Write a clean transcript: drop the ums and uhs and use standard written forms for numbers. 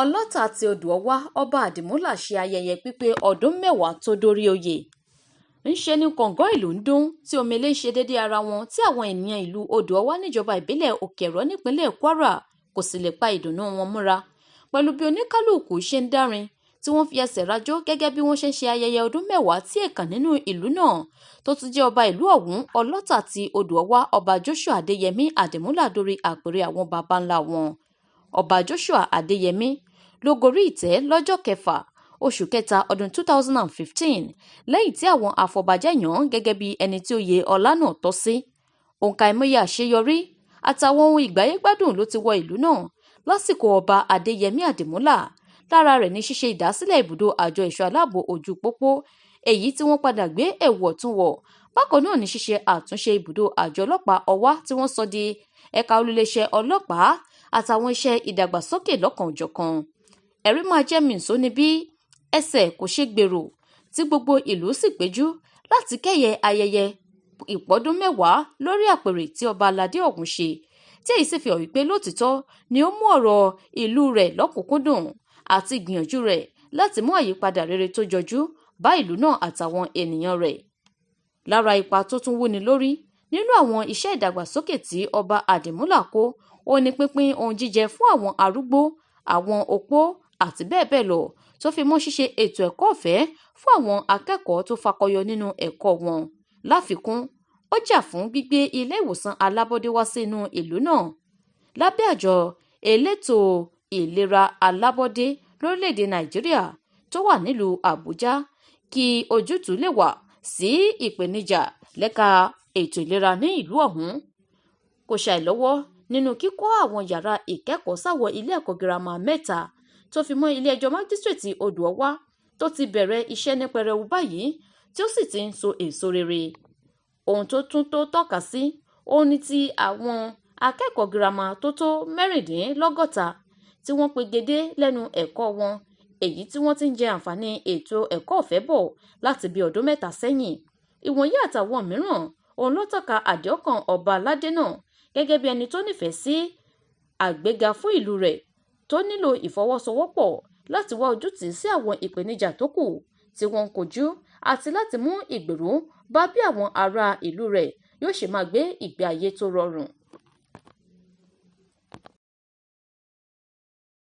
Ọlọ́tà ti Odò-Ọwá Ọba Àdìmúlà ṣe ayẹyẹ pípé ọdún 10 tó dórí oyè. Ńṣe ni kọ̀ǹgọ́ ìlú ń dún tí omele ń ṣe déédé ara wọn tí àwọn ènìyàn ìlú Odò-Ọwá níjọba ìbílẹ̀ Òkè-Ẹ̀rọ nípínlẹ̀ Kwara kò sì lè pa ìdùnnú wọn múra. Pẹ̀lú bí oníkálùkù ṣe ń dárin tí wọ́n fi ẹsẹ̀ rajó gẹ́gẹ́ bí wọ́n ṣe ń ṣe ayẹyẹ ọdún 10 tí èèkàn nínú ìlú náà tó tún jẹ́ ọba ìlú ọ̀hún Ọlọ́tà ti Odò-Ọwá Ọba Joshua Adéyẹmí Àdìmúlà dórí àpèrè àwọn baba ńlá wọn. Ọba Joshua Adéyẹmí ló gorí ìtẹ́ lọ́jọ́ 6 oṣù kẹta ọdún 2015 lẹ́yìn tí àwọn afọbajẹ yàn án gẹ́gẹ́ bí ẹni tí oyè ọlá náà tọ́ sí. Òǹkà ìmọye àṣeyọrí àtàwọn ohun ìgbáyégbádùn ló ti wọ ìlú náà lásìkò ọba Adéyẹmí Àdìmúlà. Lára rẹ̀ ní ṣíṣe ìdásílẹ̀ ibùdó àjọ ẹ̀ṣọ́ aláàbò ojú pópó èyí tí wọ́n padà gbé ẹ̀wù ọ̀tún wọ̀. Bákan náà ní ṣíṣe àtúnṣe ibùdó àjọ ọlọ́pàá Ọwá tí wọ́n sọ di ẹ̀ka olúléeṣẹ́ ọlọ́pàá àtàwọn iṣẹ́ ìdàgbàsókè lọ́kan-ò-jọ̀kan. Ẹ̀rí máa jẹ́ mìíṣó ni bí ẹsẹ̀ kò ṣe gbèrò tí gbogbo ìlú sì péjú láti kẹ́yẹ ayẹyẹ ìpọ́dún 10 lórí àpèrè tí ọba aládé ọ̀hún ṣe, tí èyí sì fi hàn wípé lótìítọ́ ni ó mú ọ̀rọ̀ ìlú rẹ̀ lọ́kùnkúndùn àti ìgbìyànjú rẹ̀ láti mú àyípadà rere tó jọjú bá ìlú náà àtàwọn ènìyàn rẹ̀. Lára ipa tó tún wúni lórí nínú àwọn iṣẹ́ ìdàgbàsókè tí ọba Àdìmúlà kó ó ní pínpín ohun jíjẹ fún àwọn arúgbó, àwọn opó àti bẹ́ẹ̀ bẹ́ẹ̀ lọ tó fi mọ́ ṣíṣe ètò ẹ̀kọ́ ọ̀fẹ́ fún àwọn akẹ́kọ̀ọ́ tó fakọyọ nínú ẹ̀kọ́ wọn. Láfikún, ó jà fún gbígbé ilé ìwòsàn alábọ́dé wá sínú ìlú náà. Lábẹ́ àjọ elétò ìlera alábọ́dé lórílẹ̀‐èdè Nàìjíríà tó wà nílùú Àbújá kí ojútùú lè wà sí ìpèníjà lẹ́ka ètò ìlera ní ìlú ọ̀hún. Kò ṣàìlọ́wọ́ nínú kíkọ́ àwọn yàrá ìkẹ́kọ̀ọ́ sáwọn ilé ẹ̀kọ́ girama 3 tó fi mọ́ ilé ẹjọ́ májísírèètì Odò-Ọwá tó ti bẹ̀rẹ̀ iṣẹ́ ní pẹrẹu báyìí tí ó sì ti ń so èso rere. Ohun tó tún tó tọ́ka sí òun ni ti àwọn akẹ́kọ̀ọ́ girama tó tó 160 tí wọ́n pegedé lẹ́nu ẹ̀kọ́ wọn èyí tí wọ́n ti ń jẹ àǹfààní ètò ẹ̀kọ́ ọ̀fẹ́ bọ̀ láti bí ọdún 3 sẹ́yìn. Ìwọ̀nyí àtàwọn mìíràn òun ló tọ́ka àdéhọ́kàn ọba aládé náà gẹ́gẹ́ bí ẹni tó nífẹ̀ẹ́ sí àgbéga fún ìlú rẹ̀ tó nílò ìfọwọ́sowọ́pọ̀ láti wá ojútùú sí àwọn ìpèníjà tó kù tí wọ́n ń kojú àti láti mú ìgbèrú bá bí àwọn ará ìlú rẹ̀ yóò ṣe máa gbé ìgbé ayé tó rọrùn.